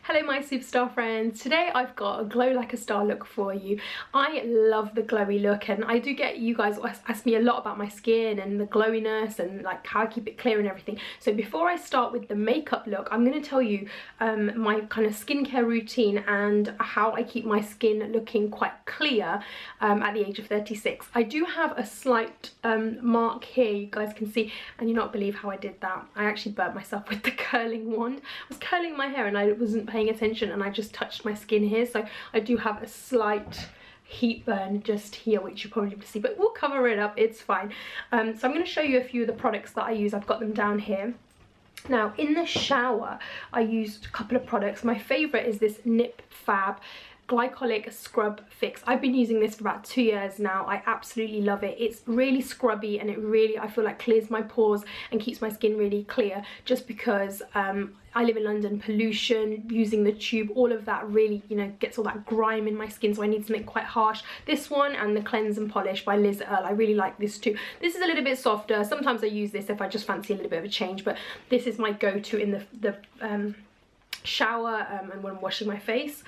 Hello my superstar friends. Today I've got a glow like a star look for you. I love the glowy look, and I do get you guys ask me a lot about my skin and the glowiness and like how I keep it clear and everything. So before I start with the makeup look, I'm going to tell you my kind of skincare routine and how I keep my skin looking quite clear at the age of 36. I do have a slight mark here, you guys can see, and you'll not believe how I did that. I actually burnt myself with the curling wand. I was curling my hair and I wasn't paying attention and I just touched my skin here, so I do have a slight heat burn just here, which you probably see, but we'll cover it up, it's fine. So I'm going to show you a few of the products that I use. I've got them down here. Now in the shower I used a couple of products. My favourite is this Nip Fab Glycolic Scrub Fix. I've been using this for about 2 years now. I absolutely love it. It's really scrubby and it really, I feel like, clears my pores and keeps my skin really clear, just because I live in London, pollution, using the tube, all of that really, you know, gets all that grime in my skin, so I need something quite harsh. This one and the Cleanse and Polish by Liz Earle, I really like this too. This is a little bit softer. Sometimes I use this if I just fancy a little bit of a change, but this is my go-to in the shower and when I'm washing my face.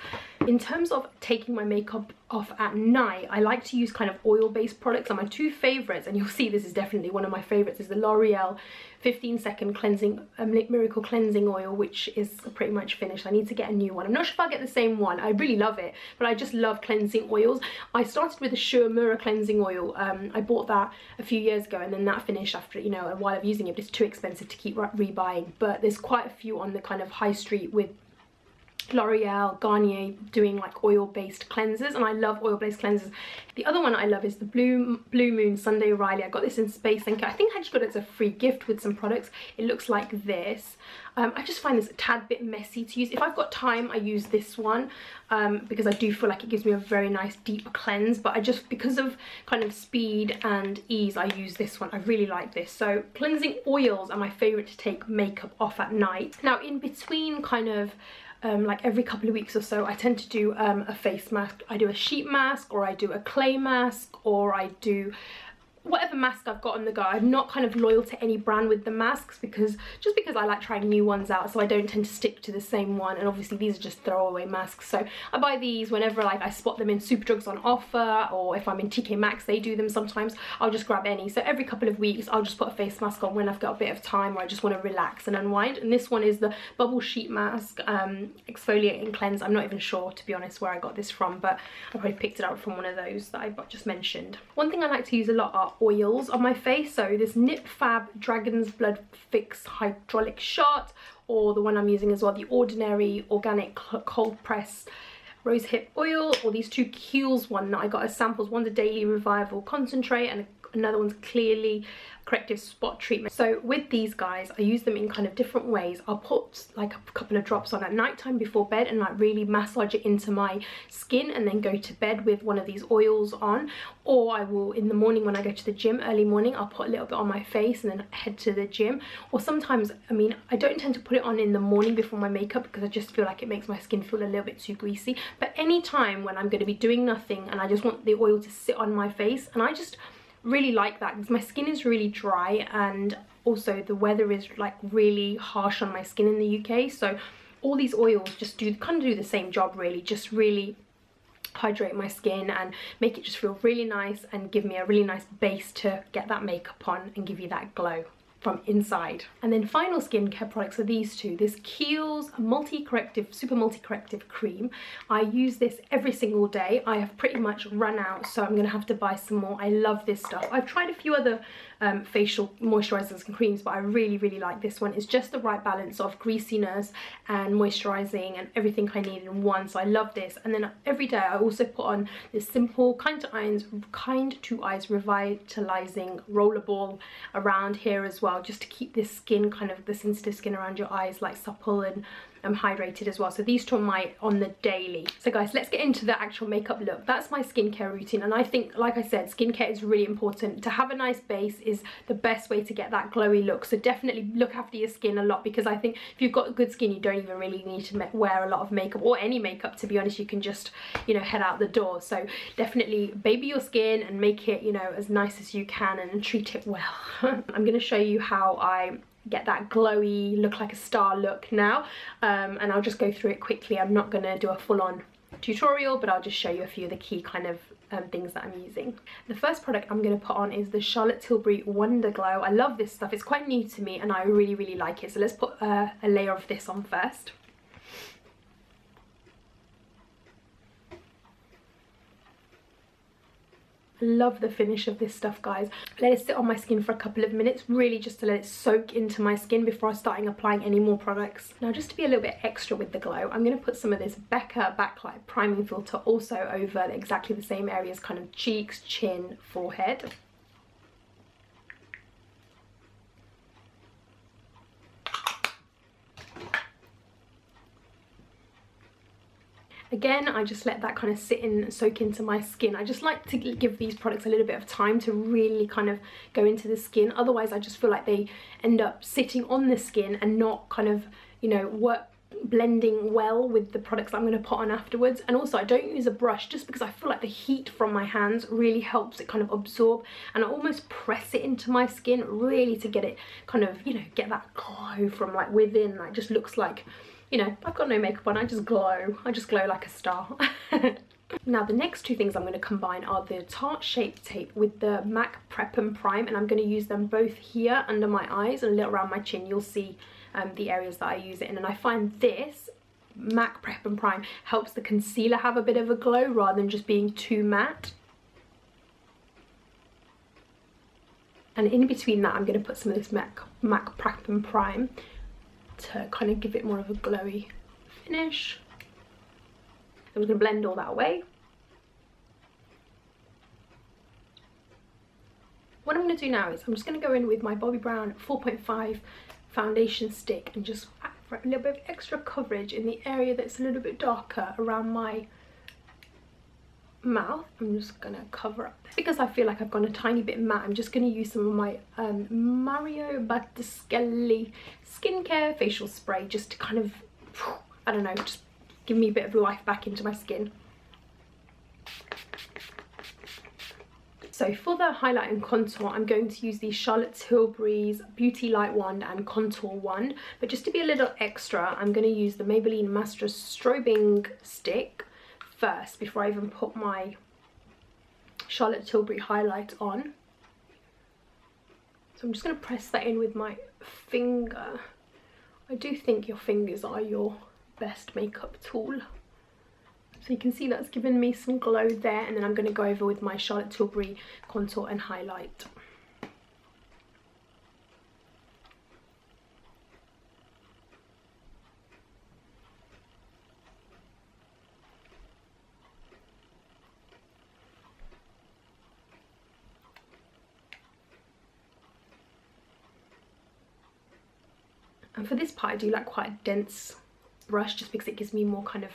In terms of taking my makeup off at night, I like to use kind of oil-based products, and my two favorites, and you'll see this is definitely one of my favorites, is the L'Oreal 15-second cleansing miracle cleansing oil, which is pretty much finished. I need to get a new one. I'm not sure if I'll get the same one. I really love it, but I just love cleansing oils. I started with the Sure cleansing oil. I bought that a few years ago, and then that finished after, you know, a while of using it, but it's too expensive to keep rebuying. But there's quite a few on the kind of high street with L'Oreal, Garnier doing like oil-based cleansers, and I love oil-based cleansers. The other one I love is the Blue Moon Sunday Riley. I got this in Space Inc. I think I just got it as a free gift with some products. It looks like this. I just find this a tad bit messy to use. If I've got time, I use this one because I do feel like it gives me a very nice deep cleanse, but I just, because of kind of speed and ease, I use this one. I really like this. So cleansing oils are my favorite to take makeup off at night. Now in between kind of like every couple of weeks or so, I tend to do a face mask. I do a sheet mask, or I do a clay mask, or I do whatever mask I've got on the go. I'm not kind of loyal to any brand with the masks, because I like trying new ones out, so I don't tend to stick to the same one. And obviously these are just throwaway masks, so I buy these whenever like I spot them in Superdrugs on offer, or if I'm in TK Maxx they do them sometimes. I'll just grab any. So every couple of weeks I'll just put a face mask on when I've got a bit of time, or I just want to relax and unwind. And this one is the Bubble Sheet Mask Exfoliate and Cleanse. I'm not even sure, to be honest, where I got this from, but I probably picked it up from one of those that I just mentioned. One thing I like to use a lot are oils on my face. So this Nip Fab Dragon's Blood Fix Hydraulic Shot, or the one I'm using as well, the Ordinary Organic Cold Press Rosehip Oil, or these two Kiehl's one that I got as samples. One's a Daily Revival Concentrate and another one's Clearly Corrective Spot Treatment. So with these guys, I use them in kind of different ways. I'll put like a couple of drops on at night time before bed and like really massage it into my skin, and then go to bed with one of these oils on. Or I will, in the morning when I go to the gym, early morning, I'll put a little bit on my face and then head to the gym. Or sometimes, I mean, I don't tend to put it on in the morning before my makeup, because I just feel like it makes my skin feel a little bit too greasy. But any time when I'm going to be doing nothing and I just want the oil to sit on my face, and I just really like that because my skin is really dry, and also the weather is like really harsh on my skin in the UK, so all these oils just kind of do the same job really, just really hydrate my skin and make it just feel really nice and give me a really nice base to get that makeup on and give you that glow from inside. And then final skincare products are these two. This Kiehl's Super Multi Corrective Cream. I use this every single day. I have pretty much run out, so I'm gonna have to buy some more. I love this stuff. I've tried a few other facial moisturizers and creams, but I really like this one. It's just the right balance of greasiness and moisturizing and everything I need in one, so I love this. And then every day I also put on this simple Kind to Eyes Revitalizing Rollerball around here as well, just to keep this skin, kind of the sensitive skin around your eyes, like supple and hydrated as well. So these two are on the daily. So guys, let's get into the actual makeup look. That's my skincare routine, and I think, like I said, skincare is really important. To have a nice base is the best way to get that glowy look, so definitely look after your skin a lot, because I think if you've got good skin, you don't even really need to wear a lot of makeup, or any makeup, to be honest. You can just, you know, head out the door. So definitely baby your skin and make it, you know, as nice as you can and treat it well. I'm going to show you how I get that glowy, look like a star look now. And I'll just go through it quickly. I'm not going to do a full-on tutorial, but I'll just show you a few of the key kind of things that I'm using. The first product I'm going to put on is the Charlotte Tilbury Wonder Glow. I love this stuff. It's quite new to me and I really like it. So let's put a layer of this on first. I love the finish of this stuff, guys. Let it sit on my skin for a couple of minutes, really just to let it soak into my skin before starting applying any more products. Now, just to be a little bit extra with the glow, I'm going to put some of this Becca Backlight Priming Filter also over exactly the same areas, kind of cheeks, chin, forehead. Again, I just let that kind of sit in and soak into my skin. I just like to give these products a little bit of time to really kind of go into the skin. Otherwise, I just feel like they end up sitting on the skin and not kind of, you know, blending well with the products I'm going to put on afterwards. And also, I don't use a brush just because I feel like the heat from my hands really helps it kind of absorb, and I almost press it into my skin really to get it kind of, you know, get that glow from like within. Like, just looks like, you know, I've got no makeup on, I just glow like a star. Now, the next two things I'm going to combine are the Tarte Shape Tape with the MAC Prep and Prime, and I'm going to use them both here under my eyes and a little around my chin. You'll see the areas that I use it in, and I find this MAC Prep and Prime helps the concealer have a bit of a glow rather than just being too matte. And in between that, I'm going to put some of this MAC Prep and Prime to kind of give it more of a glowy finish. I'm just going to blend all that away. What I'm going to do now is I'm just going to go in with my Bobbi Brown 4.5 foundation stick and just add a little bit of extra coverage in the area that's a little bit darker around my mouth. I'm just going to cover up there. Because I feel like I've gone a tiny bit matte, I'm just going to use some of my Mario Battistelli skincare facial spray just to kind of, I don't know, just give me a bit of life back into my skin. So for the highlight and contour, I'm going to use the Charlotte Tilbury's Beauty Light Wand and Contour Wand. But just to be a little extra, I'm going to use the Maybelline Mastra Strobing Stick first before I even put my Charlotte Tilbury highlight on. So I'm just going to press that in with my finger. I do think your fingers are your best makeup tool. So you can see that's given me some glow there, and then I'm going to go over with my Charlotte Tilbury contour and highlight. And for this part, I do like quite a dense brush just because it gives me more kind of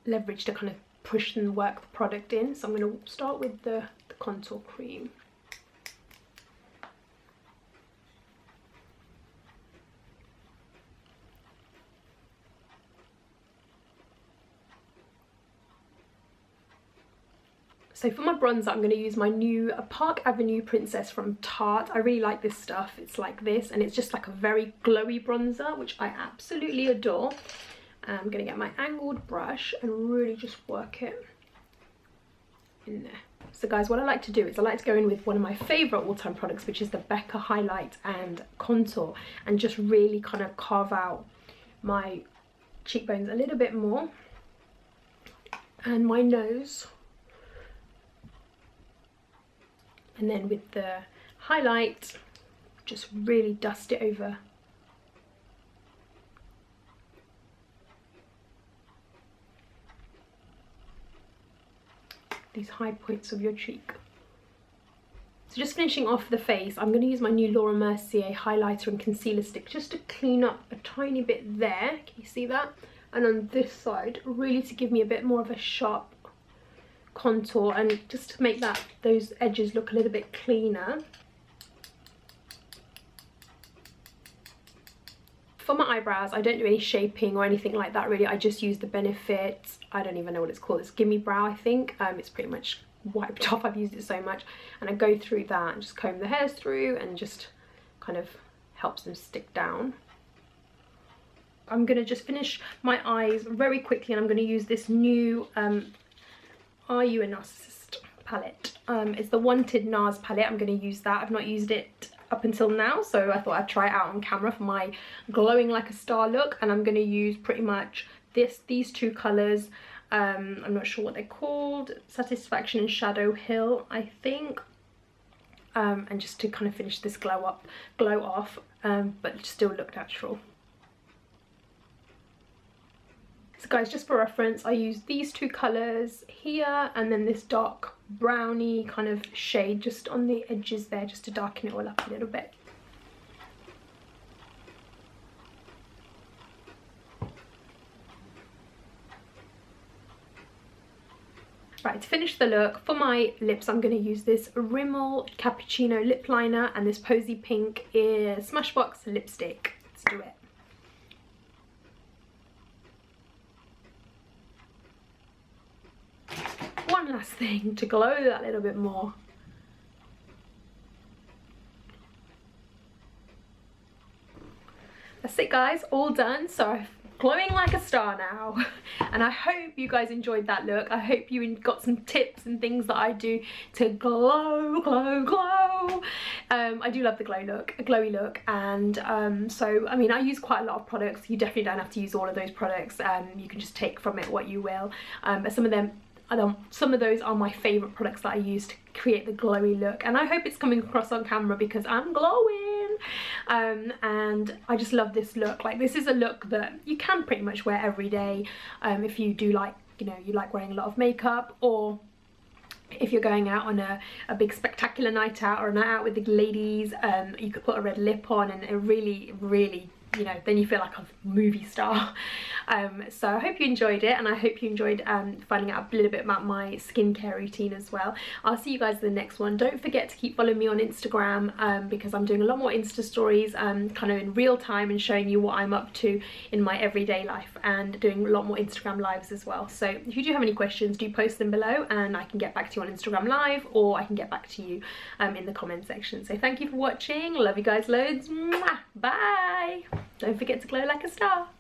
leverage to kind of push and work the product in. So I'm going to start with the contour cream. So for my bronzer, I'm going to use my new Park Avenue Princess from Tarte. I really like this stuff. It's like this, and it's just like a very glowy bronzer, which I absolutely adore. I'm going to get my angled brush and really just work it in there. So guys, what I like to do is I like to go in with one of my favourite all-time products, which is the Becca Highlight and Contour, and just really kind of carve out my cheekbones a little bit more and my nose. And then with the highlight, just really dust it over these high points of your cheek. So just finishing off the face, I'm going to use my new Laura Mercier highlighter and concealer stick just to clean up a tiny bit there. Can you see that? And on this side, really to give me a bit more of a sharp contour and just to make those edges look a little bit cleaner. For my eyebrows, I don't do any shaping or anything like that really. I just use the Benefit, I don't even know what it's called, it's Gimme Brow I think. It's pretty much wiped off, I've used it so much, and I go through that and just comb the hairs through and just kind of helps them stick down. I'm going to just finish my eyes very quickly, and I'm going to use this new Are You a Narcissist palette. It's the Wanted NARS palette. I'm going to use that. I've not used it up until now, so I thought I'd try it out on camera for my glowing like a star look. And I'm going to use pretty much these two colours. I'm not sure what they're called, Satisfaction and Shadow Hill, I think. And just to kind of finish this glow off, but still look natural. So guys, just for reference, I use these two colours here, and then this dark browny kind of shade just on the edges there, just to darken it all up a little bit. Right, to finish the look, for my lips, I'm going to use this Rimmel Cappuccino lip liner and this Posy Pink Smashbox lipstick. Let's do it. One last thing to glow that little bit more. That's it guys, all done. So I'm glowing like a star now, and I hope you guys enjoyed that look. I hope you got some tips and things that I do to glow. I do love the glowy look, and so I mean, I use quite a lot of products. You definitely don't have to use all of those products. You can just take from it what you will, but some of those are my favourite products that I use to create the glowy look, and I hope it's coming across on camera because I'm glowing. And I just love this look. Like, this is a look that you can pretty much wear every day, if you do like, you know, you like wearing a lot of makeup, or if you're going out on a big spectacular night out or a night out with the ladies. You could put a red lip on and it really, you know, then you feel like a movie star. So I hope you enjoyed it, and I hope you enjoyed finding out a little bit about my skincare routine as well. I'll see you guys in the next one. Don't forget to keep following me on Instagram, because I'm doing a lot more Insta stories kind of in real time and showing you what I'm up to in my everyday life, and doing a lot more Instagram lives as well. So if you do have any questions, do post them below and I can get back to you on Instagram live, or I can get back to you in the comment section. So thank you for watching. Love you guys loads. Mwah! Bye. Don't forget to glow like a star.